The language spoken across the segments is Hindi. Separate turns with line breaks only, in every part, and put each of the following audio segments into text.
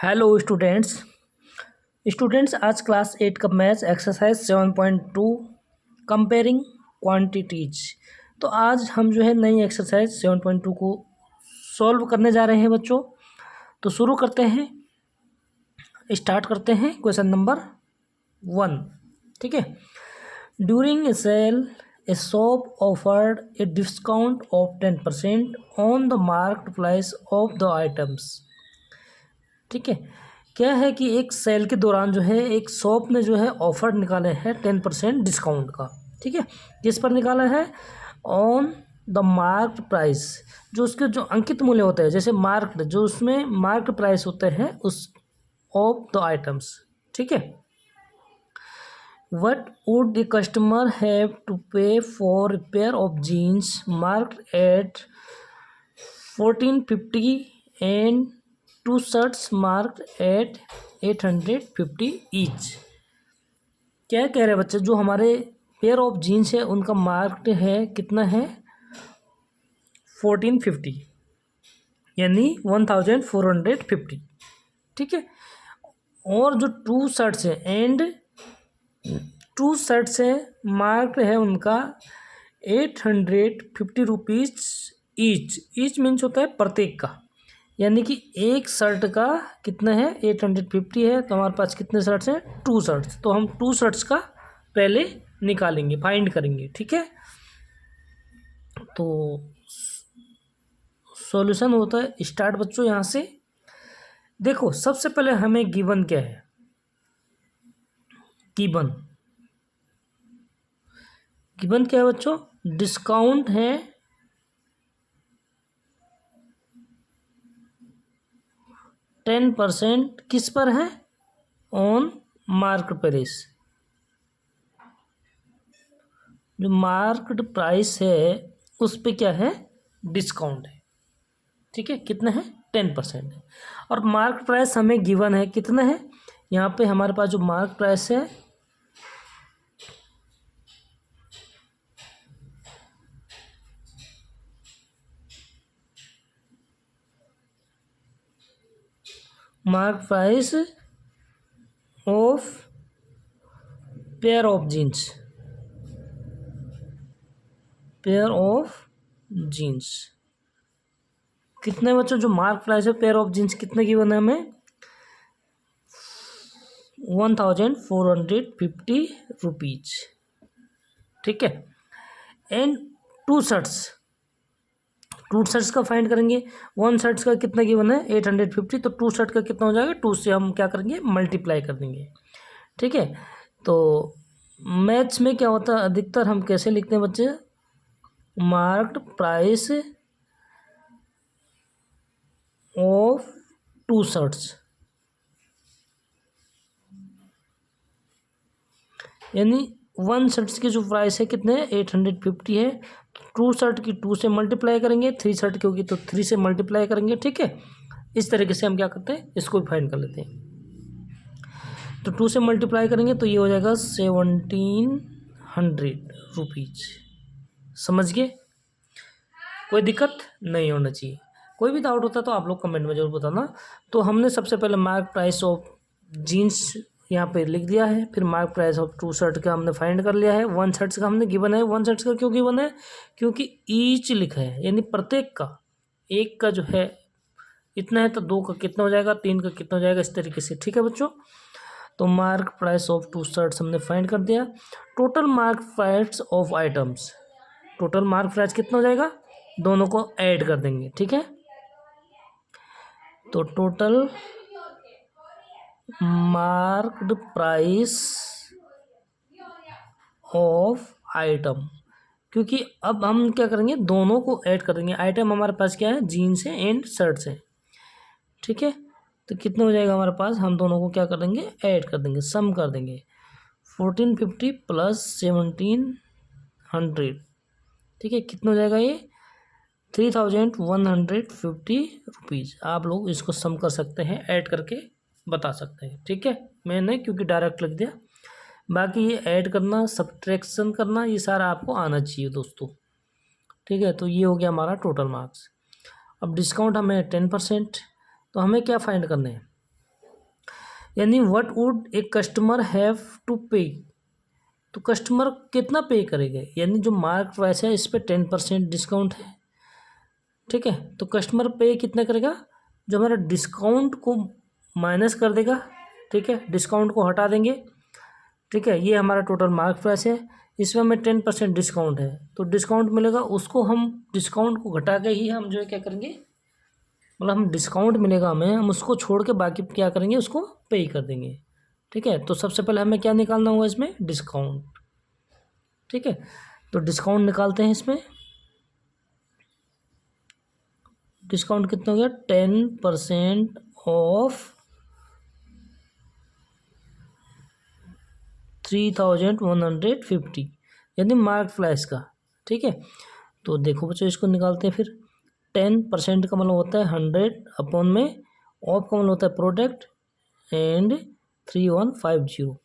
हेलो स्टूडेंट्स आज क्लास 8 का मैथ्स एक्सरसाइज 7.2 कंपेयरिंग क्वांटिटीज। तो आज हम जो है नई एक्सरसाइज 7.2 को सॉल्व करने जा रहे हैं बच्चों। तो शुरू करते हैं, स्टार्ट करते हैं क्वेश्चन नंबर 1। ठीक है। During a sale a shop offered a discount of 10% on the marked price of the items. ठीक है, क्या है कि एक सेल के दौरान जो है एक शॉप ने जो है ऑफर निकाले हैं 10% डिस्काउंट का। ठीक है, किस पर निकाला है? ऑन द मार्क्ड प्राइस, जो उसके जो अंकित मूल्य होते हैं, जैसे मार्क्ड, जो उसमें मार्क्ड प्राइस होते हैं उस ऑफ द आइटम्स। ठीक है। What would the customer have to pay for pair of jeans marked at 1450 and 2 shirts marked at 850 each. क्या कह रहे हैं बच्चे? जो हमारे पेयर ऑफ जीन्स है उनका मार्क्ड है कितना है? 1450 यानी 1450। ठीक है। और जो 2 शर्ट्स है एंड 2 शर्ट्स है मार्क्ड है उनका 850 रुपीज़ ईच। ईच मीन्स होता है प्रत्येक का, यानी कि एक शर्ट का कितना है? 850 है। तो हमारे पास कितने शर्ट्स हैं? 2 शर्ट्स। तो हम 2 शर्ट्स का पहले निकालेंगे, फाइंड करेंगे। ठीक है। तो सॉल्यूशन होता है स्टार्ट बच्चों। यहाँ से देखो, सबसे पहले हमें गिवन क्या है? गिवन क्या है बच्चों? डिस्काउंट है 10%। किस पर है? On market price. जो मार्केट प्राइस है उस पे क्या है? डिस्काउंट है। ठीक है, कितना है? 10% है। और मार्केट प्राइस हमें गिवन है कितना है? यहाँ पे हमारे पास जो मार्केट प्राइस है market price of pair of jeans, pair of jeans कितने बच्चों? जो मार्क प्राइस है पेयर ऑफ जीन्स कितने की बना हमें? 1450 रुपीज। ठीक है। एंड 2 शर्ट्स, 2 शर्ट्स का फाइंड करेंगे। 1 शर्ट्स का कितना की बना है? 850। तो 2 शर्ट का कितना हो जाएगा? 2 से हम क्या करेंगे? मल्टीप्लाई कर देंगे। ठीक है। तो मैथ्स में क्या होता है, अधिकतर हम कैसे लिखते हैं बच्चे? मार्क्ड प्राइस ऑफ 2 शर्ट्स, यानी 1 शर्ट्स की जो प्राइस है कितने? 850 है। 2 शर्ट की 2 से मल्टीप्लाई करेंगे, 3 शर्ट की होगी तो 3 से मल्टीप्लाई करेंगे। ठीक है। इस तरीके से हम क्या करते हैं? इसको भी फाइंड कर लेते हैं। तो 2 से मल्टीप्लाई करेंगे तो ये हो जाएगा 1700 रुपीज। समझ गए? कोई दिक्कत नहीं होना चाहिए। कोई भी डाउट होता है तो आप लोग कमेंट में जरूर बताना। तो हमने सबसे पहले मार्क प्राइस ऑफ जीन्स यहाँ पे लिख दिया है, फिर मार्क प्राइस ऑफ 2 शर्ट का हमने फाइंड कर लिया है। 1 शर्ट्स का हमने गिवन है। 1 शर्ट्स का क्यों गिवन है? क्योंकि ईच लिखा है, यानी प्रत्येक का। एक का जो है इतना है तो 2 का कितना हो जाएगा? 3 का कितना हो जाएगा? इस तरीके से। ठीक है बच्चों। तो मार्क प्राइस ऑफ 2 शर्ट्स हमने फाइंड कर दिया। Total mark price of items, total mark price कितना हो जाएगा? दोनों को ऐड कर देंगे। ठीक है। तो total marked price of item, क्योंकि अब हम क्या करेंगे? दोनों को ऐड कर देंगे। आइटम हमारे पास क्या है? जीन्स है एंड शर्ट्स है। ठीक है। तो कितना हो जाएगा हमारे पास? हम दोनों को क्या कर देंगे? ऐड कर देंगे, सम कर देंगे। 1450 प्लस 1700। ठीक है, कितना हो जाएगा ये? 3150 रुपीज़। आप लोग इसको सम कर सकते हैं, ऐड करके बता सकते हैं। ठीक है। मैंने क्योंकि डायरेक्ट लिख दिया, बाकी ये ऐड करना, सब्ट्रैक्शन करना, ये सारा आपको आना चाहिए दोस्तों। ठीक है। तो ये हो गया हमारा टोटल मार्क्स। अब डिस्काउंट हमें 10%, तो हमें क्या फाइंड करना है? यानी what would a customer have to pay, तो कस्टमर कितना पे करेगा, यानी जो मार्क प्राइस है इस पर 10% डिस्काउंट है। ठीक है, तो कस्टमर पे कितना करेगा, जो हमारा डिस्काउंट को माइनस कर देगा। ठीक है, डिस्काउंट को हटा देंगे। ठीक है, ये हमारा टोटल मार्क प्राइस है, इसमें हमें 10% डिस्काउंट है, तो डिस्काउंट मिलेगा, उसको हम डिस्काउंट को घटा के ही हम जो है क्या करेंगे, मतलब हम डिस्काउंट मिलेगा हमें, हम उसको छोड़ के बाकी क्या करेंगे, उसको पे कर देंगे। ठीक है, तो सबसे पहले हमें क्या निकालना होगा इसमें, डिस्काउंट। ठीक है, तो डिस्काउंट निकालते हैं इसमें। डिस्काउंट कितना हो गया, 10% ऑफ 3150, यानी मार्क प्राइस का। ठीक है, तो देखो बच्चों इसको निकालते हैं फिर। 10% का मतलब होता है 100 अपॉन में, ऑफ का मतलब होता है प्रोडक्ट, एंड 3150,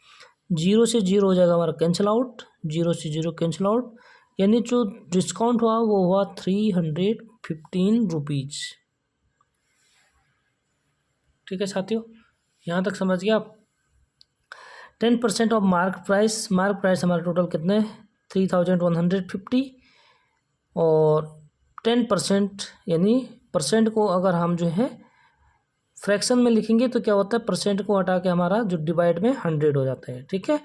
जीरो से जीरो हो जाएगा हमारा कैंसिल आउट, जीरो से जीरो कैंसिल आउट, यानी जो डिस्काउंट हुआ वो हुआ 315 रुपीज़। ठीक है साथियों, यहाँ तक समझ गया आप। 10% of mark price, mark price हमारा टोटल कितने, 3150, और 10% यानी परसेंट को अगर हम जो है फ्रैक्शन में लिखेंगे तो क्या होता है, परसेंट को हटा के हमारा जो डिवाइड में 100 हो जाता है। ठीक है,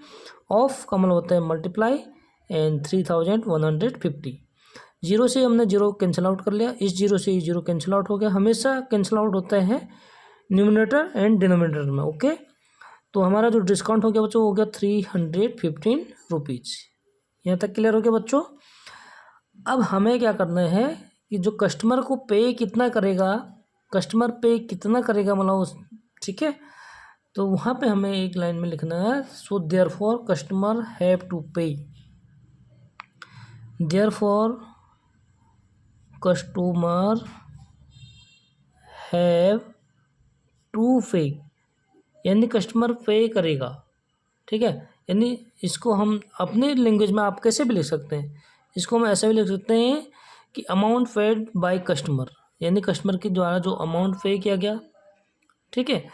ऑफ का मतलब होता है मल्टीप्लाई, एंड 3150, जीरो से हमने जीरो कैंसिल आउट कर लिया, इस जीरो से ये जीरो कैंसिल आउट हो गया, हमेशा कैंसिल आउट होता है न्यूमिनेटर एंड डिनोमिनेटर में। ओके, तो हमारा जो डिस्काउंट हो गया बच्चों हो गया 315 रुपीज़। यहाँ तक क्लियर हो गया बच्चों। अब हमें क्या करना है कि जो कस्टमर को पे कितना करेगा, कस्टमर पे कितना करेगा मतलब उस, ठीक है, तो वहाँ पे हमें एक लाइन में लिखना है, so therefore customer have to pay, therefore customer have to pay, यानी कस्टमर पे करेगा। ठीक है, यानी इसको हम अपने लैंग्वेज में आप कैसे भी लिख सकते हैं, इसको हम ऐसे भी लिख सकते हैं कि अमाउंट पेड बाय कस्टमर, यानी कस्टमर के द्वारा जो अमाउंट पे किया गया। ठीक है,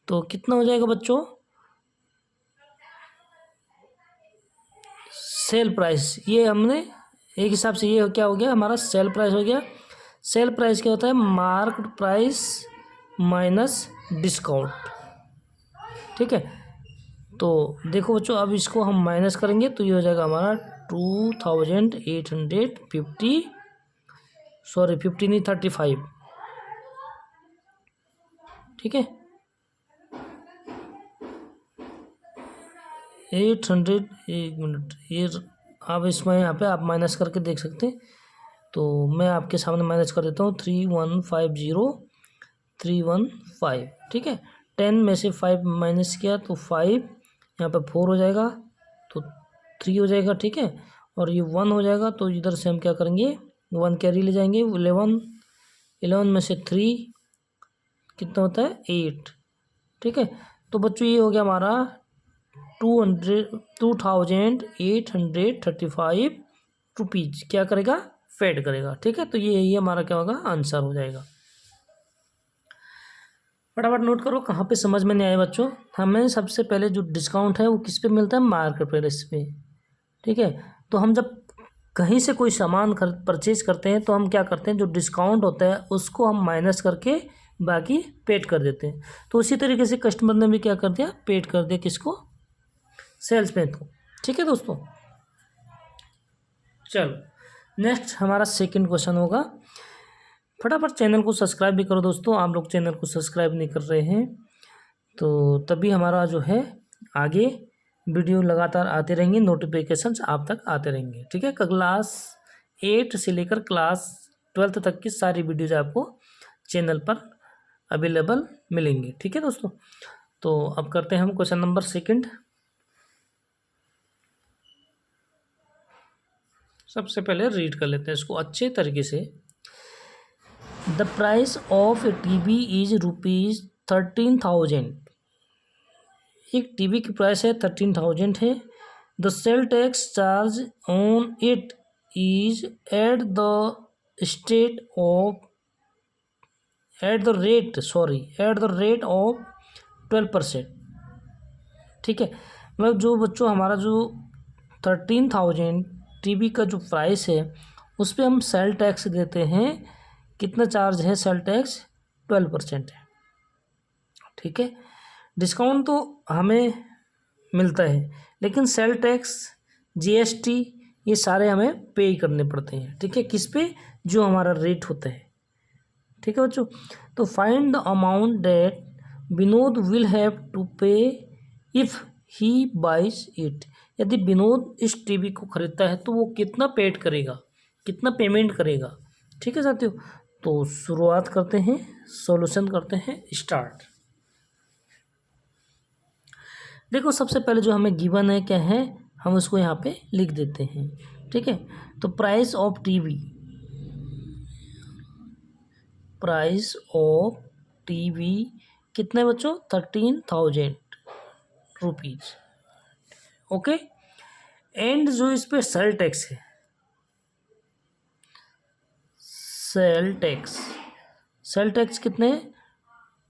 तो कितना हो जाएगा बच्चों, सेल प्राइस, ये हमने एक हिसाब से ये क्या हो गया हमारा सेल प्राइस हो गया। सेल प्राइस क्या होता है, मार्केट प्राइस माइनस डिस्काउंट। ठीक है, तो देखो बच्चों अब इसको हम माइनस करेंगे तो ये हो जाएगा हमारा 2850, सॉरी 50 नहीं 35। ठीक है, 800, एक मिनट, ये आप इसमें यहाँ पे आप माइनस करके देख सकते हैं, तो मैं आपके सामने माइनस कर देता हूँ, 315। ठीक है, 10 में से 5 माइनस किया तो 5, यहाँ पे 4 हो जाएगा तो 3 हो जाएगा। ठीक है, और ये 1 हो जाएगा, तो इधर से हम क्या करेंगे, 1 कैरी ले जाएंगे, 11 में से 3 कितना होता है, 8। ठीक है, तो बच्चों ये हो गया हमारा 2835 रुपीज़ क्या करेगा, फेड करेगा। ठीक है, तो ये हमारा क्या होगा, आंसर हो जाएगा। फटाफट नोट करो, कहाँ पे समझ में नहीं आया बच्चों। हमें सबसे पहले जो डिस्काउंट है वो किस पे मिलता है, मार्केट प्राइस पे। ठीक है, तो हम जब कहीं से कोई सामान परचेज करते हैं तो हम क्या करते हैं, जो डिस्काउंट होता है उसको हम माइनस करके बाकी पेड कर देते हैं। तो उसी तरीके से कस्टमर ने भी क्या कर दिया, पेड कर दिया किसको, सेल्समैन को। ठीक है दोस्तों, चलो नेक्स्ट हमारा सेकंड क्वेश्चन होगा। फटाफट चैनल को सब्सक्राइब भी करो दोस्तों, आप लोग चैनल को सब्सक्राइब नहीं कर रहे हैं तो तभी हमारा जो है आगे वीडियो लगातार आते रहेंगे, नोटिफिकेशंस आप तक आते रहेंगे। ठीक है, क्लास 8 से लेकर क्लास 12 तक की सारी वीडियोज आपको चैनल पर अवेलेबल मिलेंगी। ठीक है दोस्तों, तो अब करते हैं हम क्वेश्चन नंबर सेकंड। सबसे पहले रीड कर लेते हैं इसको अच्छे तरीके से। The price of A TV is ₹13,000, एक टीवी की प्राइस है 13,000 है। The sale tax charge on it is at the rate of 12%। ठीक है। मतलब जो बच्चों हमारा जो 13,000 टीवी का जो प्राइस है उस पर हम सेल टैक्स देते हैं। कितना चार्ज है सेल टैक्स? 12% है। ठीक है। डिस्काउंट तो हमें मिलता है, लेकिन सेल टैक्स, जीएसटी, ये सारे हमें पे करने पड़ते हैं। ठीक है, किस पे? जो हमारा रेट होता है। ठीक है बच्चों। तो find the amount that Vinod will have to pay if he buys it. यदि विनोद इस टीवी को खरीदता है तो वो कितना पेड करेगा, कितना पेमेंट करेगा। ठीक है साथियों, तो शुरुआत करते हैं, सॉल्यूशन करते हैं, स्टार्ट। देखो सबसे पहले जो हमें गिवन है क्या है, हम उसको यहाँ पे लिख देते हैं। ठीक है, तो price of TV, price of TV कितने बच्चों? 13,000 रुपीज़। ओके। एंड जो इस पे सेल टैक्स है, सेल टैक्स, सेल टैक्स कितने?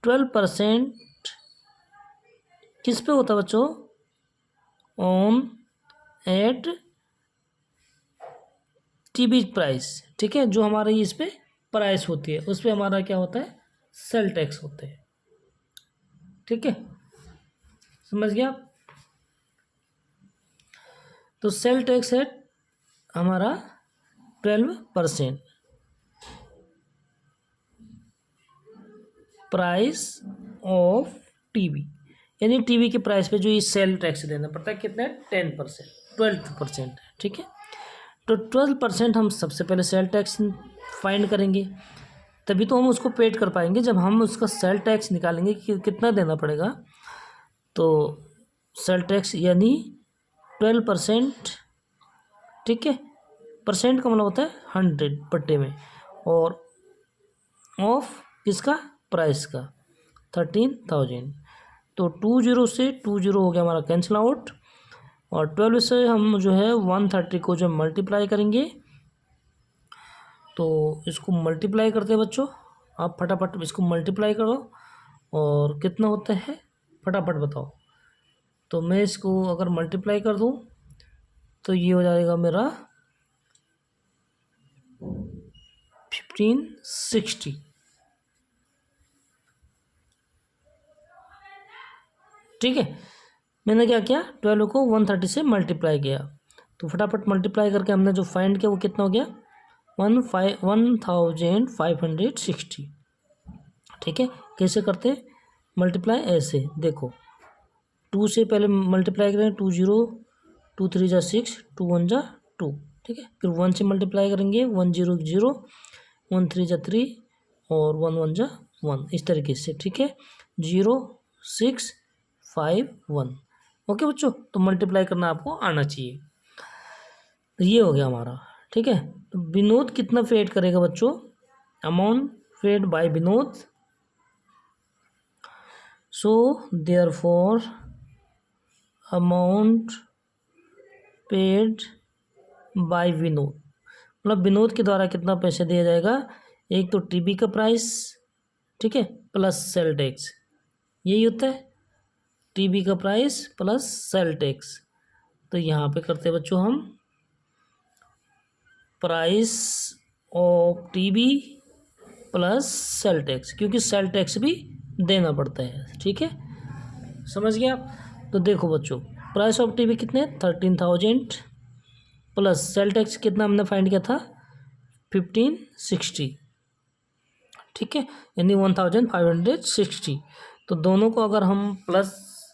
12% किस पे होता है बच्चों? On at TV price. ठीक है, जो हमारी इस पे प्राइस होती है उस पे हमारा क्या होता है? सेल टैक्स होते हैं। ठीक है, समझ गया आप? तो सेल टैक्स है हमारा 12% प्राइस ऑफ टीवी, यानी टीवी के प्राइस पे जो ये सेल टैक्स देना पड़ता है कितना है? 10%, 12% है। ठीक है, तो 12% हम सबसे पहले सेल टैक्स फाइंड करेंगे, तभी तो हम उसको पेड कर पाएंगे। जब हम उसका सेल टैक्स निकालेंगे कि कितना देना पड़ेगा, तो सेल टैक्स यानी 12%। ठीक है, परसेंट का मतलब होता है 100 बट्टे में, और ऑफ किसका? प्राइस का, 13,000। तो 20 से 20 हो गया हमारा कैंसिल आउट, और 12 से हम जो है 130 को जो मल्टीप्लाई करेंगे, तो इसको मल्टीप्लाई करते हैं बच्चों। आप फटाफट इसको मल्टीप्लाई करो, और कितना होता है फटाफट बताओ। तो मैं इसको अगर मल्टीप्लाई कर दूं तो ये हो जाएगा मेरा 1560। ठीक है, मैंने क्या किया? 12 को 130 से मल्टीप्लाई किया, तो फटाफट मल्टीप्लाई करके हमने जो फाइंड किया वो कितना हो गया? 1560। ठीक है, कैसे करते हैं मल्टीप्लाई? ऐसे देखो, 2 से पहले मल्टीप्लाई करें, 20, 2 3 जा 6, 2 1 जा 2। ठीक है, फिर 1 से मल्टीप्लाई करेंगे, 1 0 0, 1 3 जा 3, और 1 1 जा 1, इस तरीके से। ठीक है, 0 6 5 1। ओके बच्चों, तो मल्टीप्लाई करना आपको आना चाहिए। तो ये हो गया हमारा। ठीक है, तो विनोद कितना पेड करेगा बच्चों? Amount paid by Vinod, so therefore amount paid by Vinod, मतलब विनोद के द्वारा कितना पैसे दिया जाएगा? एक तो टीवी का प्राइस, ठीक है, प्लस सेल टैक्स, यही होता है, टीवी का प्राइस प्लस सेल टैक्स। तो यहाँ पे करते हैं बच्चों हम price of TV plus sale tax, क्योंकि सेल टैक्स भी देना पड़ता है। ठीक है, समझ गया आप? तो देखो बच्चों, प्राइस ऑफ टीवी कितने? 13,000 प्लस सेल टैक्स कितना हमने फाइंड किया था? 1560। ठीक है, यानी 1560। तो दोनों को अगर हम प्लस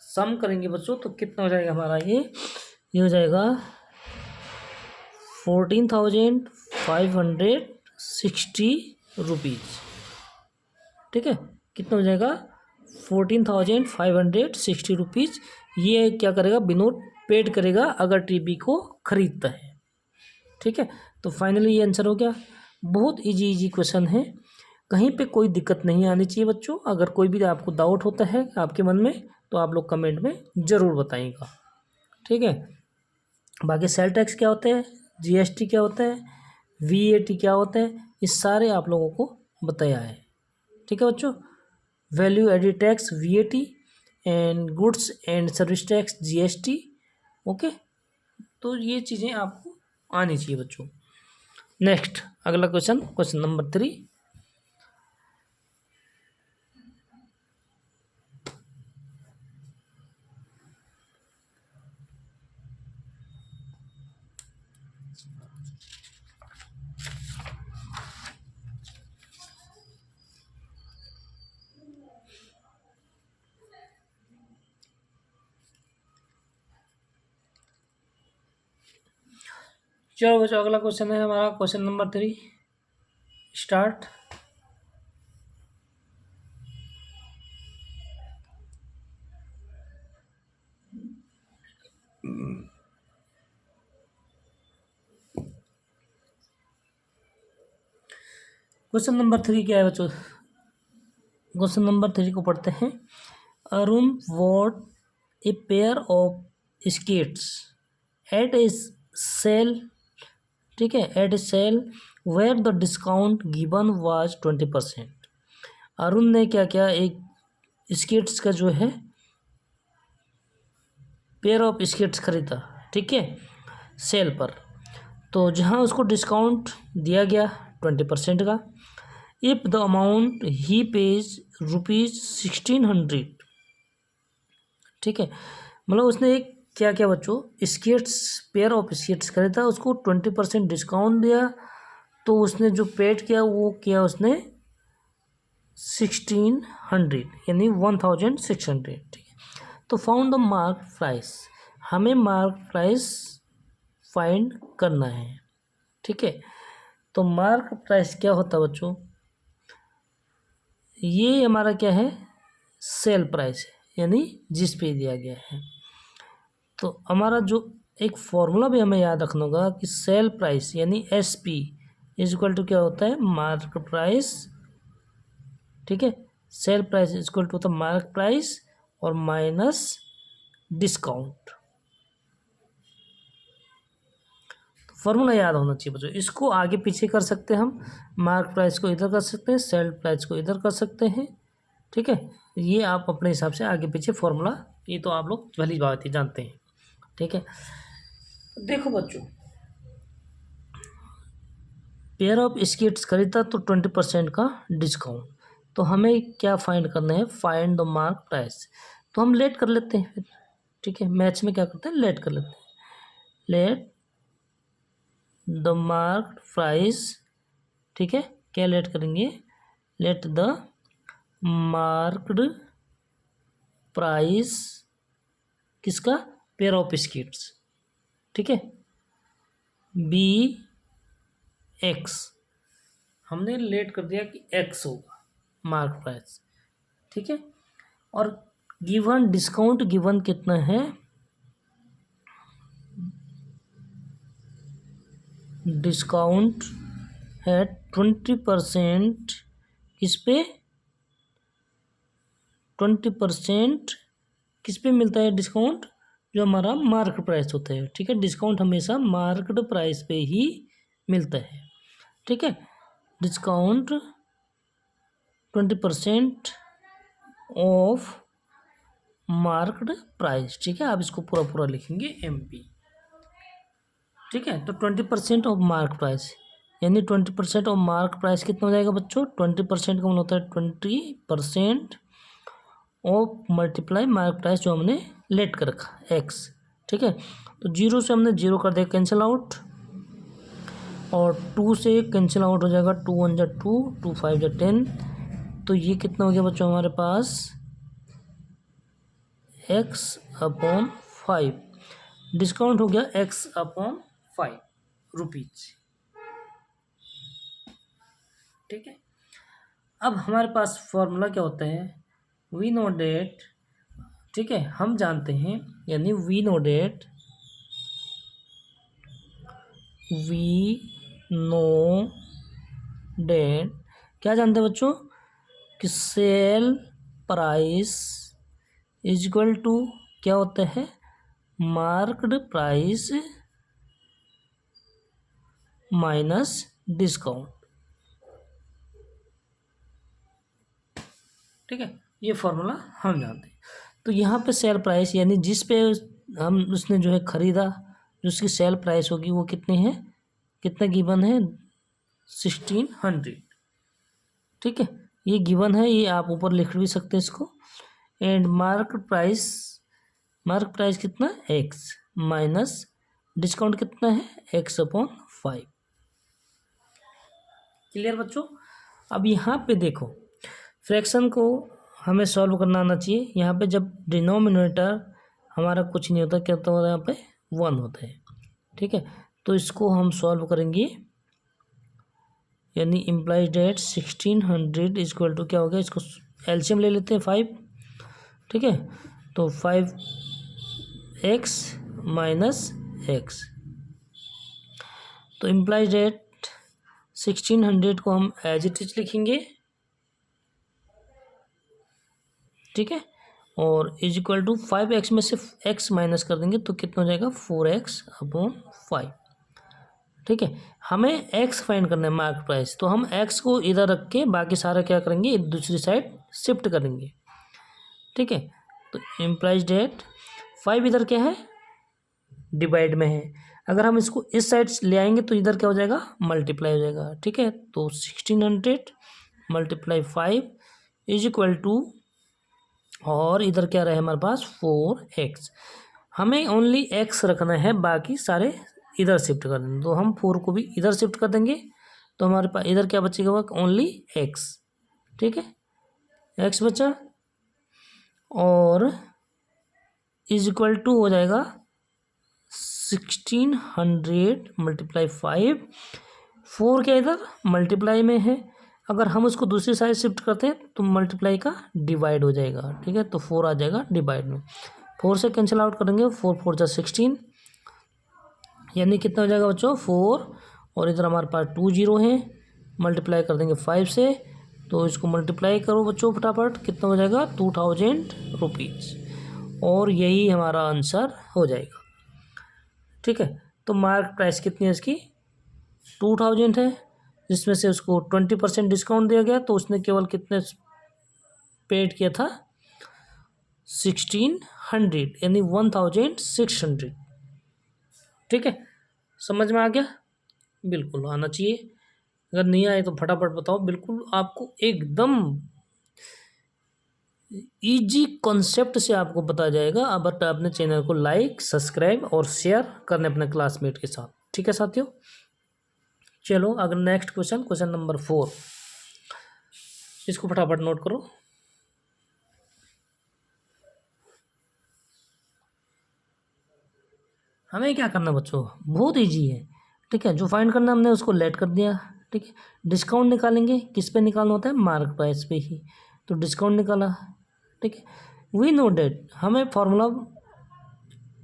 सम करेंगे बच्चों तो कितना हो जाएगा हमारा? ये हो जाएगा 14,560 रुपीज़। ठीक है, कितना हो जाएगा? 14,560 रुपीज़। ये क्या करेगा? विनोद पेड करेगा अगर टीवी को खरीदता है। ठीक है, तो फाइनली ये आंसर हो गया। बहुत इजी क्वेश्चन है, कहीं पे कोई दिक्कत नहीं आनी चाहिए बच्चों। अगर कोई भी आपको डाउट होता है आपके मन में तो आप लोग कमेंट में ज़रूर बताइएगा। ठीक है, बाकी सेल टैक्स क्या होता है, जीएसटी क्या होता है, वीएटी क्या होता है, इस सारे आप लोगों को बताया है। ठीक है बच्चों, value added tax VAT and goods and service tax GST। Okay, तो ये चीज़ें आपको आनी चाहिए बच्चों। नेक्स्ट अगला क्वेश्चन, क्वेश्चन नंबर 3। चलो बच्चों, अगला क्वेश्चन है हमारा question number 3, start. Question number 3 क्या है बच्चों? क्वेश्चन नंबर 3 को पढ़ते हैं। Arun bought a pair of skates at a sale, ठीक है, at a sale where the discount given was 20%। Arun ने क्या किया, एक स्केट्स का जो है पेयर ऑफ स्केट्स खरीदा, ठीक है, सेल पर। तो जहाँ उसको डिस्काउंट दिया गया 20% का। If the amount he page ₹1600, ठीक है, मतलब उसने एक क्या क्या बच्चों स्केट्स, पेयर ऑफ स्केट्स खरीदा, उसको 20% डिस्काउंट दिया, तो उसने जो पेड किया वो किया उसने 1600 यानी 1600, ठीक है। तो फाउंड द मार्क प्राइस, हमें मार्क प्राइस फाइंड करना है, ठीक है। तो मार्क प्राइस क्या होता है बच्चों? ये हमारा क्या है, सेल प्राइस है, यानी जिस पे दिया गया है। तो हमारा जो एक फॉर्मूला भी हमें याद रखना होगा कि सेल प्राइस यानी SP इज इक्वल टू क्या होता है, मार्क प्राइस, ठीक है। Sale price is equal to होता है मार्क प्राइस और माइनस डिस्काउंट। फॉर्मूला याद होना चाहिए बच्चों। इसको आगे पीछे कर सकते हैं हम, मार्क प्राइस को इधर कर सकते हैं, सेल प्राइस को इधर कर सकते हैं, ठीक है। ये आप अपने हिसाब से आगे पीछे फॉर्मूला, ये तो आप लोग भली बात ही जानते हैं, ठीक है। देखो बच्चों, पेयर ऑफ स्केट्स खरीदा तो 20% का डिस्काउंट, तो हमें क्या फाइंड करना है, फाइंड द मार्क प्राइस। तो हम लेट कर लेते हैं फिर, ठीक है, मैथ्स में क्या करते हैं, लेट कर लेते हैं। लेट द मार्क प्राइस, ठीक है, क्या लेट करेंगे, लेट द मार्क्ड प्राइस किसका, पेयर ऑफ स्केट्स, ठीक है, BX, हमने लेट कर दिया कि X होगा मार्क प्राइस, ठीक है। और गिवन डिस्काउंट, गिवन कितना है, डिस्काउंट है 20%, किस पे, 20% किस पे मिलता है डिस्काउंट, जो हमारा मार्क प्राइस होता है, ठीक है। डिस्काउंट हमेशा मार्क्ड प्राइस पे ही मिलता है, ठीक है। डिस्काउंट 20% ऑफ मार्क्ड प्राइस, ठीक है। आप इसको पूरा पूरा लिखेंगे MP, ठीक है। तो 20% ऑफ मार्क प्राइस यानी 20% ऑफ मार्क प्राइस कितना हो जाएगा बच्चों, 20% का मतलब होता है 20% ऑफ मल्टीप्लाई मार्क प्राइस जो हमने लेट कर रखा X, ठीक है। तो 0 से हमने 0 कर दिया कैंसिल आउट, और 2 से कैंसिल आउट हो जाएगा, 2 1 जा 2, 2 5 जा 10, तो ये कितना हो गया बच्चों हमारे पास X/5, डिस्काउंट हो गया X/5 रुपीज, ठीक है। अब हमारे पास फॉर्मूला क्या होता है, वी नो डेट, ठीक है, हम जानते हैं, यानी वी नो डेट, क्या जानते हैं बच्चों, कि sale price is equal to क्या होता है, मार्क्ड प्राइस माइनस डिस्काउंट, ठीक है। ये फॉर्मूला हम जानते हैं। तो तो यहाँ पे सेल प्राइस यानी जिस पे हम उसने जो है ख़रीदा, जो उसकी सेल प्राइस होगी वो कितनी है, कितना गिवन है 1600। ठीक है, ये गिवन है, ये आप ऊपर लिख भी सकते हैं इसको। एंड मार्केट प्राइस कितना एक्स माइनस डिस्काउंट कितना है x/5। क्लियर बच्चों। अब यहाँ पे देखो फ्रैक्शन को हमें सॉल्व करना आना चाहिए। यहाँ पे जब डिनोमिनेटर हमारा कुछ नहीं होता, क्या होता है यहाँ पे 1 होता है। ठीक है, तो इसको हम सॉल्व करेंगे, यानी इम्प्लाइज डेट 1600 इक्वल टू क्या हो गया, इसको एलसीएम ले लेते हैं 5। ठीक है, तो 5x माइनस x, तो इम्प्लाइज डेट 1600 को हम एज इट इज लिखेंगे। ठीक है, और इज इक्वल टू 5x में से x माइनस कर देंगे तो कितना हो जाएगा 4x/5। ठीक है, हमें x फाइंड करना है मार्केट प्राइस, तो हम x को इधर रख के बाकी सारा क्या करेंगे दूसरी साइड शिफ्ट करेंगे। ठीक है, तो इम्प्लाइज डेट 5 इधर क्या है डिवाइड में है, अगर हम इसको इस साइड ले आएंगे तो इधर क्या हो जाएगा मल्टीप्लाई हो जाएगा। ठीक है, तो 1600 × 5 इज इक्वल टू, और इधर क्या रहे हमारे पास 4x। हमें ओनली x रखना है, बाकी सारे इधर शिफ्ट कर देंगे। तो हम 4 को भी इधर शिफ्ट कर देंगे, तो हमारे पास इधर क्या बचेगा ओनली x। ठीक है, x बचा, और इज इक्वल टू हो जाएगा 1600 × 5। 4 क्या इधर मल्टीप्लाई में है, अगर हम उसको दूसरी साइड शिफ्ट करते हैं तो मल्टीप्लाई का डिवाइड हो जाएगा। ठीक है, तो 4 आ जाएगा डिवाइड में, 4 से कैंसिल आउट करेंगे, 4 4 जा 16, यानी कितना हो जाएगा बच्चों 4, और इधर हमारे पास 2 0 है, मल्टीप्लाई कर देंगे 5 से, तो इसको मल्टीप्लाई करो बच्चों फटाफट, कितना हो जाएगा 2000 रुपीज़, और यही हमारा आंसर हो जाएगा। ठीक है, तो मार्केट प्राइस कितनी है इसकी 2000 है, जिसमें से उसको 20% डिस्काउंट दिया गया, तो उसने केवल कितने पेड किया था 1600, यानी 1600। ठीक है, समझ में आ गया, बिल्कुल आना चाहिए, अगर नहीं आए तो फटाफट बताओ। बिल्कुल आपको एकदम इजी कॉन्सेप्ट से आपको बताया जाएगा। अब अपने चैनल को लाइक सब्सक्राइब और शेयर करने अपने क्लासमेट के साथ। ठीक है साथियों, चलो अगर नेक्स्ट क्वेश्चन नंबर 4, इसको फटाफट नोट करो। हमें क्या करना बच्चों, बहुत इजी है। ठीक है, जो फाइंड करना हमने उसको लेट कर दिया। ठीक है, डिस्काउंट निकालेंगे, किस पे निकालना होता है मार्केट प्राइस पे ही, तो डिस्काउंट निकाला। ठीक है, वी नो डेट, हमें फॉर्मूला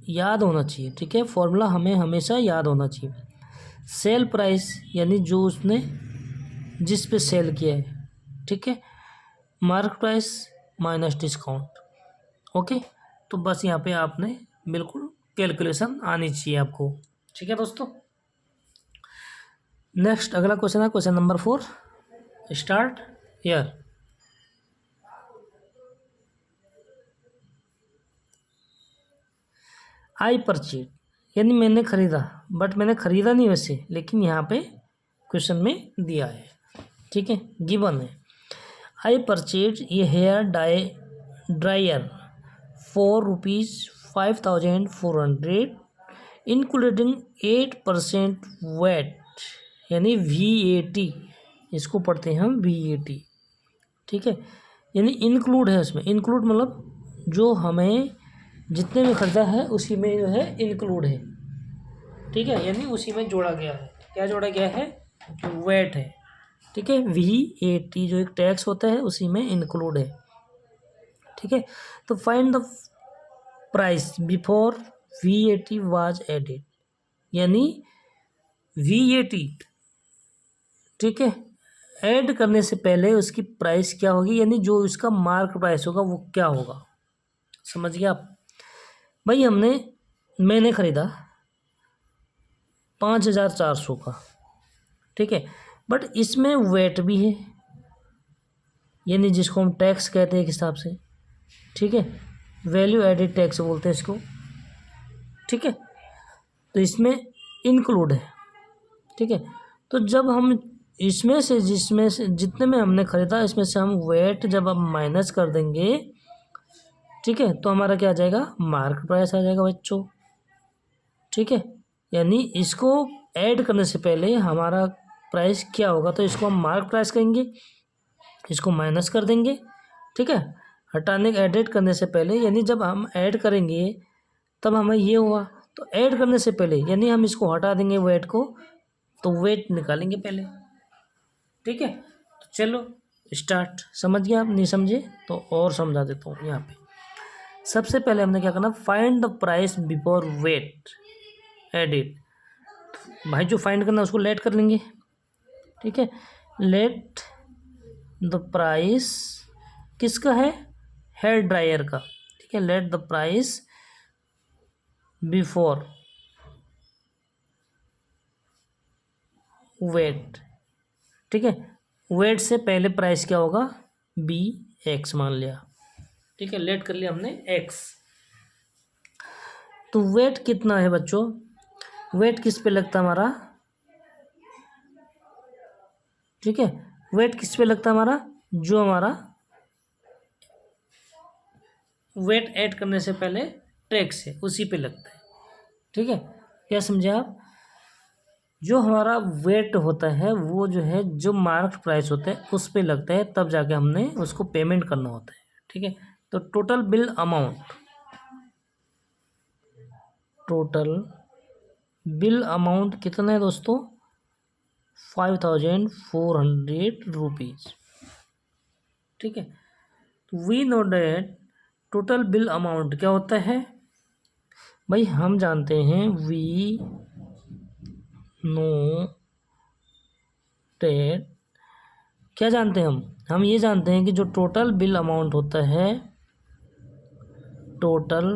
याद होना चाहिए। ठीक है, फॉर्मूला हमें हमेशा याद होना चाहिए। सेल प्राइस यानी जो उसने जिस पे सेल किया है, ठीक है, market price minus discount. Okay, तो बस यहाँ पे आपने बिल्कुल कैलकुलेशन आनी चाहिए आपको। ठीक है दोस्तों, नेक्स्ट अगला क्वेश्चन है question number 4, start here. I purchase, यानी मैंने खरीदा, बट मैंने खरीदा नहीं वैसे, लेकिन यहाँ पे क्वेश्चन में दिया है। ठीक है, गिवन है आई परचेज ये हेयर ड्रायर ₹4,5400 इंक्लूडिंग 8% वैट, यानी VAT, इसको पढ़ते हैं हम VAT। ठीक है, यानी इंक्लूड है उसमें, इंक्लूड मतलब जो हमें जितने में खरीदा है उसी में जो है इंक्लूड है। ठीक है, यानी उसी में जोड़ा गया है। क्या जोड़ा गया है, वैट है। ठीक है, VAT जो एक टैक्स होता है उसी में इंक्लूड है। ठीक है, तो find the price before VAT was added, यानी VAT, ठीक है, ऐड करने से पहले उसकी प्राइस क्या होगी, यानी जो इसका मार्क प्राइस होगा वो क्या होगा। समझ गया आप भाई। मैंने ख़रीदा 5400 का, ठीक है, बट इसमें वेट भी है, यानी जिसको हम टैक्स कहते हैं एक हिसाब से। ठीक है, वैल्यू एडेड टैक्स बोलते हैं इसको, ठीक है। तो इसमें इंक्लूड है, ठीक है। तो जब हम इसमें से जितने में हमने ख़रीदा इसमें से हम वेट जब हम माइनस कर देंगे, ठीक है, तो हमारा क्या आ जाएगा, मार्केट प्राइस आ जाएगा बच्चों, ठीक है। यानी इसको ऐड करने से पहले हमारा प्राइस क्या होगा, तो इसको हम मार्क प्राइस कहेंगे, इसको माइनस कर देंगे, ठीक है। हटाने एडिट करने से पहले यानी जब हम ऐड करेंगे तब हमें ये हुआ, तो ऐड करने से पहले यानी हम इसको हटा देंगे वेट को, तो वेट निकालेंगे पहले, ठीक है। तो चलो स्टार्ट। समझ गया आप, नहीं समझे तो और समझा देता हूँ। यहाँ पे सबसे पहले हमने क्या करना, find the price before VAT added. भाई जो फाइंड करना उसको लेट कर लेंगे, ठीक है। लेट द प्राइस किसका है, हेयर ड्रायर का, ठीक है। Let the price before VAT, ठीक है। वेट से पहले प्राइस क्या होगा, बी एक्स मान लिया, ठीक है। लेट कर लिया हमने एक्स। तो वेट कितना है बच्चों, वेट किस पे लगता है हमारा, ठीक है। वेट किस पे लगता है हमारा, जो हमारा वेट ऐड करने से पहले टैक्स है उसी पे लगता है, ठीक है। क्या समझे आप, जो हमारा वेट होता है वो जो है जो मार्केट प्राइस होता है उस पे लगता है, तब जाके हमने उसको पेमेंट करना होता है, ठीक है। तो total bill amount, total bill amount कितना है दोस्तों, 5400 रुपीज़, ठीक है। तो we know that total bill amount क्या होता है, भाई हम जानते हैं, वी नो डेट क्या जानते हैं हम ये जानते हैं कि जो टोटल बिल अमाउंट होता है, टोटल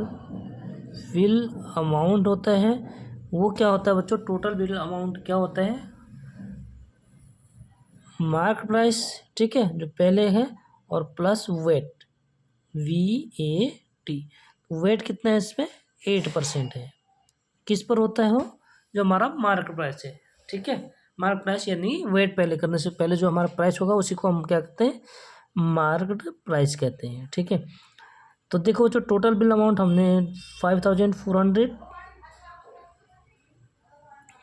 बिल अमाउंट होता है वो क्या होता है बच्चों, टोटल बिल अमाउंट क्या होता है, मार्क प्राइस, ठीक है, जो पहले है, और प्लस वेट, VAT। वेट कितना है इसमें, 8% है। किस पर होता है वो, जो हमारा मार्क प्राइस है, ठीक है। मार्क प्राइस यानी वेट पहले करने से पहले जो हमारा प्राइस होगा उसी को हम क्या कहते हैं, मार्केट प्राइस कहते हैं, ठीक है। तो देखो जो टोटल बिल अमाउंट हमने 5400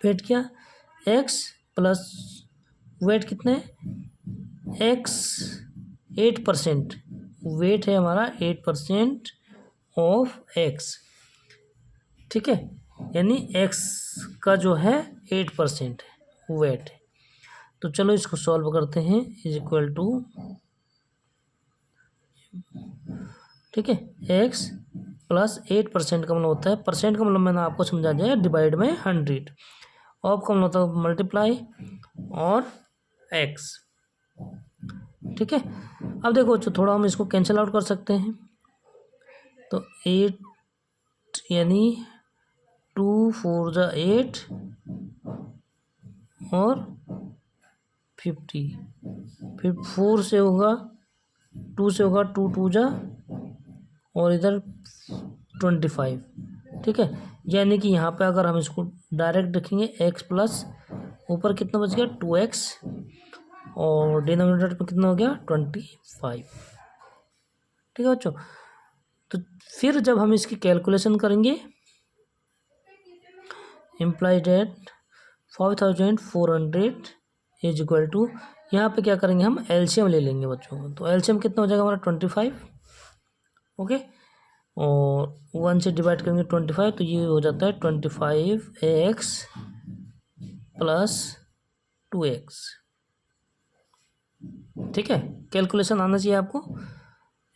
वेट किया, एक्स प्लस वेट कितने, एक्स 8%, वेट है हमारा 8% ऑफ एक्स, ठीक है। यानी एक्स का जो है 8% है वेट है। तो चलो इसको सॉल्व करते हैं, इज इक्वल टू, ठीक है, एक्स प्लस 8% का मतलब होता है, परसेंट का मतलब मैंने आपको समझा दिया, डिवाइड में 100, ऑफ का मतलब होता है मल्टीप्लाई और एक्स, ठीक है। अब देखो जो थोड़ा हम इसको कैंसिल आउट कर सकते हैं, तो 8 यानी 2 4 जा 8 और 50, फिर 4 से होगा, 2 से होगा 2 2 जा और इधर 25, ठीक है। यानी कि यहाँ पे अगर हम इसको डायरेक्ट देखेंगे, एक्स प्लस ऊपर कितना बच गया 2x और डिनोमिनेटर में कितना हो गया 25, ठीक है बच्चों। तो फिर जब हम इसकी कैलकुलेशन करेंगे, implies that 5400 is equal to, यहाँ पे क्या करेंगे हम एलसीएम ले लेंगे बच्चों। तो एलसीएम कितना हो जाएगा हमारा 25, ओके, और 1 से डिवाइड करेंगे 25, तो ये हो जाता है 25x प्लस 2x, ठीक है। कैलकुलेशन आना चाहिए आपको,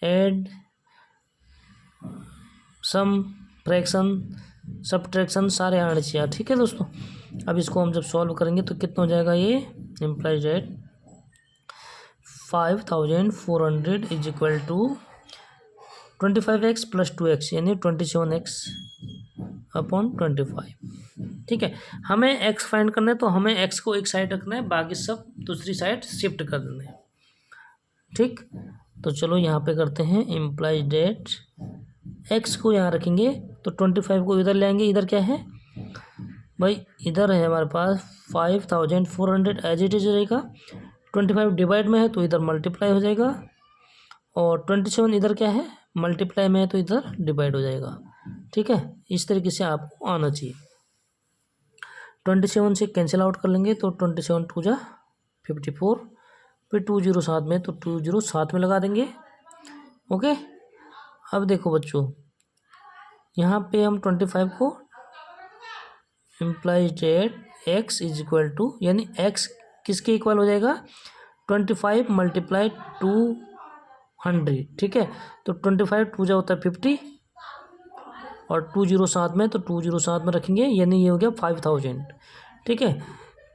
एड सम फ्रैक्शन सब्ट्रैक्शन सारे आने चाहिए, ठीक है दोस्तों। अब इसको हम जब सॉल्व करेंगे तो कितना हो जाएगा, ये implies that 5400 is equal to 25x plus 2x यानी 27x अपॉन 25, ठीक है। हमें x फाइंड करना है तो हमें x को एक साइड रखना है, बाकी सब दूसरी साइड शिफ्ट कर देना है, ठीक। तो चलो यहाँ पे करते हैं इम्प्लाइज डेट एक्स को यहाँ रखेंगे तो 25 को इधर ले आएंगे। इधर क्या है भाई, इधर है हमारे पास 5400 एज इट इज रहेगा। 25 डिवाइड में है तो इधर मल्टीप्लाई हो जाएगा, और 27 इधर क्या है मल्टीप्लाई में है तो इधर डिवाइड हो जाएगा। ठीक है, इस तरीके से आपको आना चाहिए। 27 से कैंसिल आउट कर लेंगे तो 27 टू जा 54, फिर 2 0 साथ में तो 2 0 साथ में लगा देंगे। ओके, अब देखो बच्चों, यहाँ पे हम 25 को implies that X is equal to, यानी एक्स किसके इक्वल हो जाएगा 25 मल्टीप्लाई 200। ठीक है, तो 25 टू जा होता है 50, और 2 0 साथ में तो 2 0 साथ में रखेंगे, यानी ये हो गया 5000। ठीक है,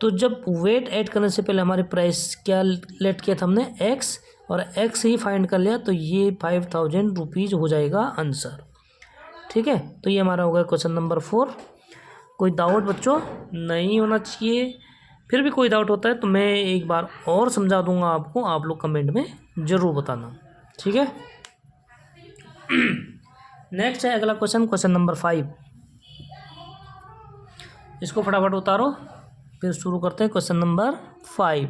तो जब वेट ऐड करने से पहले हमारी प्राइस क्या लेट किया था हमने एक्स, और एक्स ही फाइंड कर लिया तो ये 5000 रुपीज़ हो जाएगा आंसर। ठीक है, तो ये हमारा होगा क्वेश्चन नंबर 4। कोई डाउट बच्चों नहीं होना चाहिए। फिर भी कोई डाउट होता है तो मैं एक बार और समझा दूंगा आपको, आप लोग कमेंट में ज़रूर बताना। ठीक है, नेक्स्ट है अगला क्वेश्चन, क्वेश्चन नंबर 5। इसको फटाफट उतारो, फिर शुरू करते हैं क्वेश्चन नंबर 5।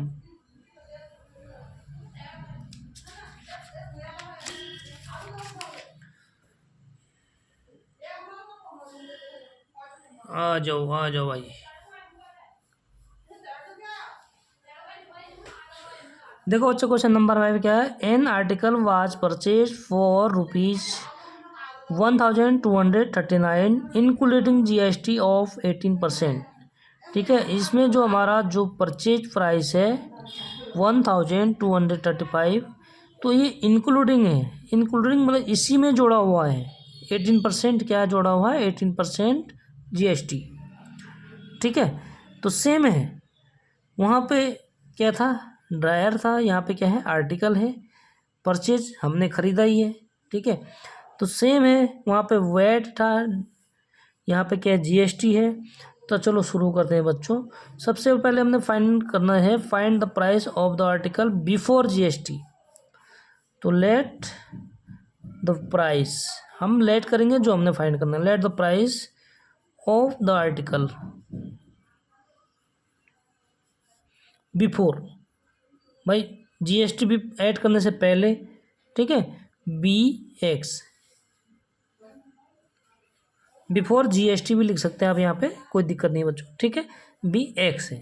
आ जाओ भाई। देखो बच्चों, क्वेश्चन नंबर 5 क्या है। An article was purchase for ₹1239 including GST of 18%। ठीक है, इसमें जो हमारा जो परचेज प्राइस है 1235, तो ये इंक्लूडिंग है। इंक्लूडिंग मतलब इसी में जोड़ा हुआ है 18%। क्या जोड़ा हुआ है 18% GST। ठीक है, तो सेम है। वहाँ पे क्या था, ड्रायर था, यहाँ पे क्या है आर्टिकल है, परचेज हमने ख़रीदा ही है। ठीक है, तो सेम है। वहाँ पे वेट था, यहाँ पे क्या है GST है। तो चलो शुरू करते हैं बच्चों। सबसे पहले हमने फाइंड करना है, find the price of the article before GST। तो लेट द प्राइस, हम लेट करेंगे जो हमने फाइंड करना है। Let the price of the article before, भाई GST भी ऐड करने से पहले। ठीक है, BX, बिफोर GST भी लिख सकते हैं आप यहाँ पे, कोई दिक्कत नहीं बच्चों। ठीक है, BX है।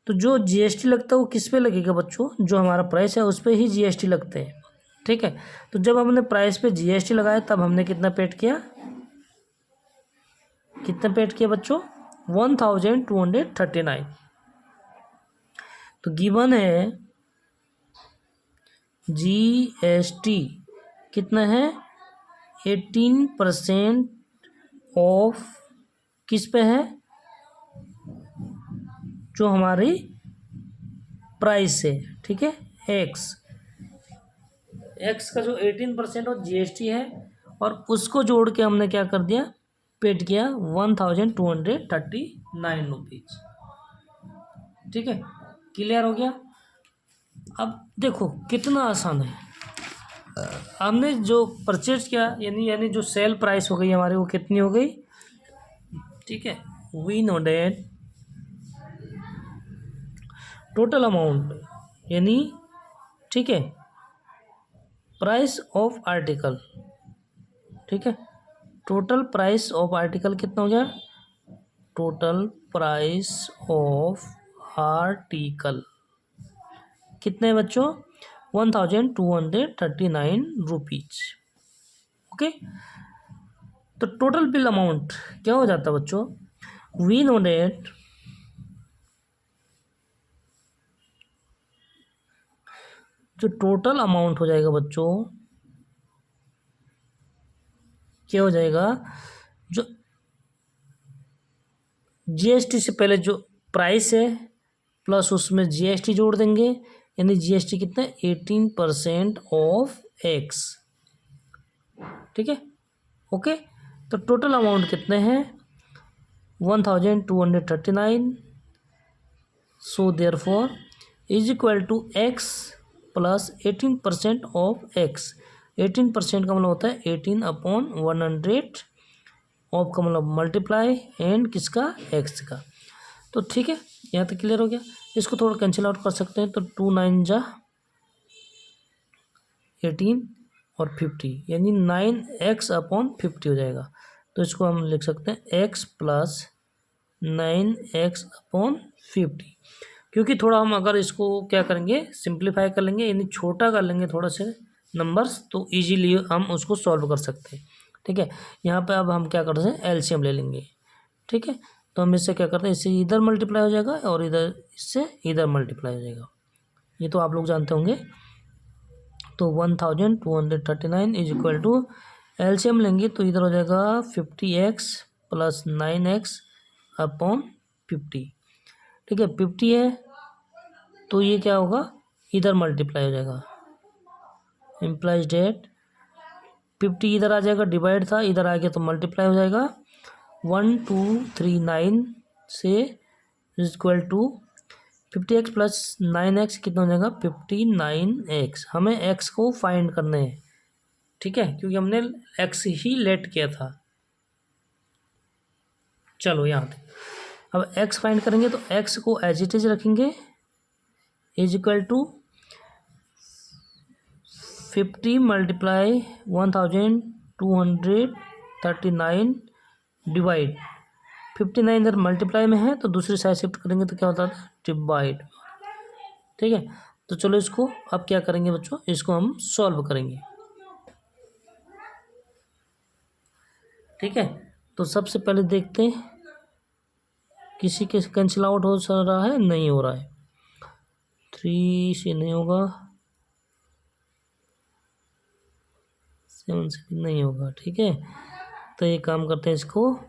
तो जो GST लगता है वो किस पे लगेगा बच्चों, जो हमारा प्राइस है उस पर ही GST लगते हैं। ठीक है, तो जब हमने प्राइस पे GST लगाया तब हमने कितना पेड किया, बच्चों 1239। तो गिवन है GST कितना है 18% ऑफ, किस पे है, जो हमारी प्राइस है। ठीक है, एक्स का जो 18% और GST है, और उसको जोड़ के हमने क्या कर दिया, पेड किया 1239 रुपीज़। ठीक है, क्लियर हो गया। अब देखो कितना आसान है। हमने जो परचेज किया, यानी जो सेल प्राइस हो गई हमारी, वो कितनी हो गई। ठीक है, we know that total amount, यानी ठीक है प्राइस ऑफ आर्टिकल। ठीक है, टोटल प्राइस ऑफ आर्टिकल कितना हो गया, टोटल प्राइस ऑफ आर्टिकल कितने बच्चों 1239 रुपीज। ओके, तो टोटल बिल अमाउंट क्या हो जाता है बच्चों, वी नो डेट जो टोटल अमाउंट हो जाएगा बच्चों, क्या हो जाएगा, जो GST से पहले जो प्राइस है प्लस उसमें GST जोड़ देंगे, यानी GST कितना 18% ऑफ एक्स। ठीक है, ओके, तो टोटल अमाउंट कितने हैं 1239। So therefore is equal to X plus 18% of X, 18% का मतलब होता है 18/100 ऑफ का मतलब मल्टीप्लाई एंड किसका, एक्स का। तो ठीक है, यहाँ तक क्लियर हो गया। इसको थोड़ा कैंसिल आउट कर सकते हैं, तो 2 9 जा 18 और 50 यानी 9x/50 हो जाएगा। तो इसको हम लिख सकते हैं x + 9x/50, क्योंकि थोड़ा हम अगर इसको क्या करेंगे, सिंप्लीफाई कर लेंगे यानी छोटा कर लेंगे थोड़ा से नंबर्स, तो इजीली हम उसको सॉल्व कर सकते हैं। ठीक है, यहाँ पे अब हम क्या करते हैं, एलसीएम ले लेंगे। ठीक है, तो हम इससे क्या करते हैं, इससे इधर मल्टीप्लाई हो जाएगा और इधर इससे इधर मल्टीप्लाई हो जाएगा, ये तो आप लोग जानते होंगे। तो 1239 इज इक्वल टू, एलसीएम लेंगे तो इधर हो जाएगा 50x + 9x/50। ठीक है, 50 है तो ये क्या होगा, इधर मल्टीप्लाई हो जाएगा, इम्प्लाइज डेट 50 इधर आ जाएगा, डिवाइड था इधर आ गया तो मल्टीप्लाई हो जाएगा। 1239 से is equal to 50x + 9x कितना हो जाएगा, 59x। हमें x को फाइंड करना है, ठीक है, क्योंकि हमने x ही लेट किया था। चलो यहाँ तक, अब x फाइंड करेंगे तो x को एज इट इज रखेंगे, इज इक्वल टू 50 × 1239 डिवाइड 59 इधर मल्टीप्लाई में है तो दूसरी साइड शिफ्ट करेंगे तो क्या होता है, डिवाइड। ठीक है, तो चलो इसको अब क्या करेंगे बच्चों, इसको हम सॉल्व करेंगे। ठीक है, तो सबसे पहले देखते हैं किसी के कैंसिल आउट हो रहा है, नहीं हो रहा है, 3 से नहीं होगा, 7 से भी नहीं होगा। ठीक है, तो ये काम करते हैं, इसको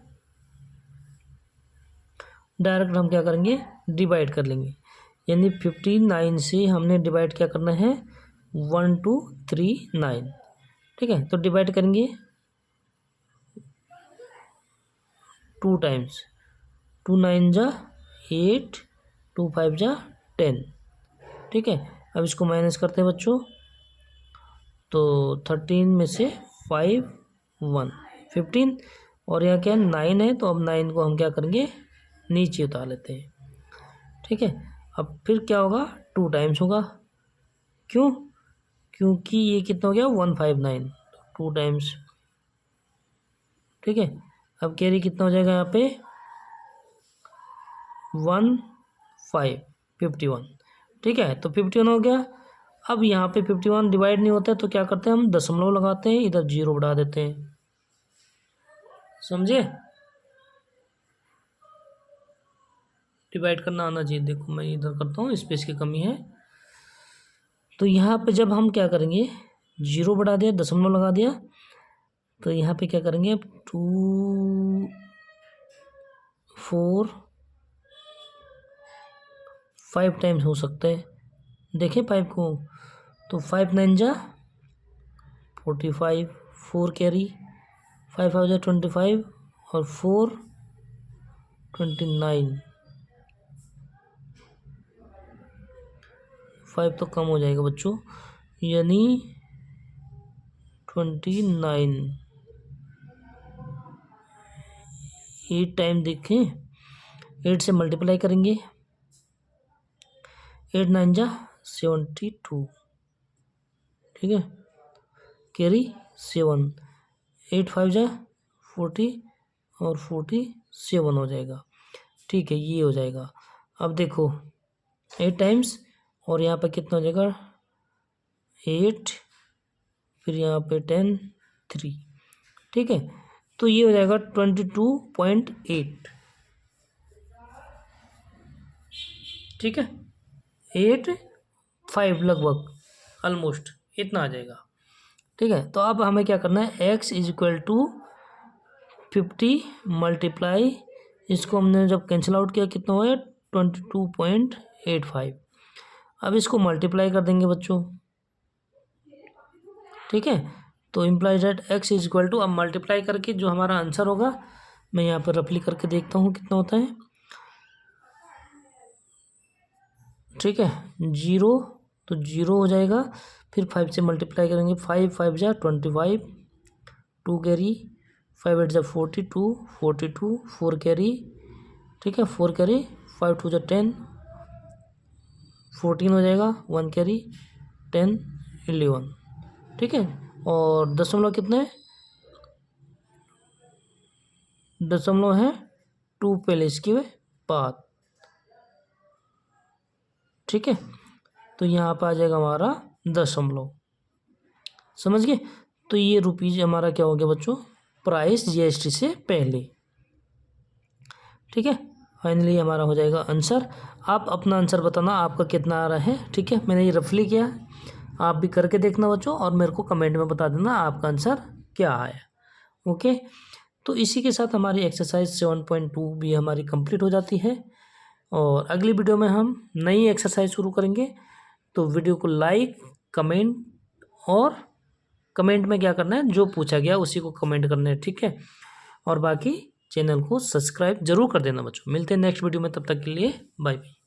डायरेक्ट हम क्या करेंगे, डिवाइड कर लेंगे, यानी 59 से हमने डिवाइड क्या करना है, 1239। ठीक है, तो डिवाइड करेंगे 2 टाइम्स, 2 9 जा 8, 2 5 जा 10। ठीक है, अब इसको माइनस करते हैं बच्चों, तो 13 में से 5 1 15 और यहाँ क्या 9 है, तो अब 9 को हम क्या करेंगे, नीचे उतार लेते हैं। ठीक है, अब फिर क्या होगा, 2 टाइम्स होगा, क्यों, क्योंकि ये कितना हो गया 159, 2 टाइम्स। ठीक है, अब कैरी कितना हो जाएगा यहाँ पे 51। ठीक है, तो 51 हो गया। अब यहाँ पे 51 डिवाइड नहीं होता है तो क्या करते हैं, हम दशमलव लगाते हैं, इधर 0 बढ़ा देते हैं, समझे, डिवाइड करना आना चाहिए। देखो मैं इधर करता हूँ, स्पेस की कमी है। तो यहाँ पे जब हम क्या करेंगे, 0 बढ़ा दिया, दशमलव लगा दिया, तो यहाँ पे क्या करेंगे, 2 4 5 टाइम्स हो सकता है, देखें 5 को, तो 5 9 जा 45, 4 कैरी, 5 5 जा 25 और 4 29, 5 तो कम हो जाएगा बच्चों, यानी 29। 8 टाइम देखें, 8 से मल्टीप्लाई करेंगे, 8 9 जा 72। ठीक है, कैरी 7, 8 5 जा 40 और 47 हो जाएगा। ठीक है, ये हो जाएगा। अब देखो 8 टाइम्स और यहाँ पे कितना हो जाएगा 8, फिर यहाँ पे 10 3। ठीक है, तो ये हो जाएगा 22.8। ठीक है, 8 5 लगभग ऑलमोस्ट इतना आ जाएगा। ठीक है, तो अब हमें क्या करना है, x is equal to 50 multiply, इसको हमने जब कैंसिल आउट किया कितना हुआ 22.85। अब इसको मल्टीप्लाई कर देंगे बच्चों। ठीक है, तो implies that x is equal to, अब मल्टीप्लाई करके जो हमारा आंसर होगा, मैं यहाँ पर रफली करके देखता हूँ कितना होता है। ठीक है, 0 तो 0 हो जाएगा, फिर 5 से मल्टीप्लाई करेंगे, 5 5 जा 25, 2 कैरी, 5 8 जा 42, 42, 4 कैरी, ठीक है 4 कैरी, 5 2 जा 10, 14 हो जाएगा, 1 कैरी, 10 11, ठीक है। और दशमलव कितने, दशमलव है 2 पहले इसके बाद, ठीक है। तो यहाँ पर आ जाएगा हमारा दशमलव, समझ गए। तो ये रुपीज हमारा क्या हो गया बच्चों, प्राइस जीएसटी से पहले, ठीक है। फाइनली हमारा हो जाएगा आंसर। आप अपना आंसर बताना आपका कितना आ रहा है, ठीक है। मैंने ये रफली किया, आप भी करके देखना बच्चों और मेरे को कमेंट में बता देना आपका आंसर क्या आया, ओके। तो इसी के साथ हमारी एक्सरसाइज 7.2 भी हमारी कंप्लीट हो जाती है और अगली वीडियो में हम नई एक्सरसाइज शुरू करेंगे। तो वीडियो को लाइक, कमेंट और कमेंट में क्या करना है, जो पूछा गया उसी को कमेंट करना है, ठीक है। और बाकी चैनल को सब्सक्राइब जरूर कर देना बच्चों। मिलते हैं नेक्स्ट वीडियो में, तब तक के लिए बाय बाय।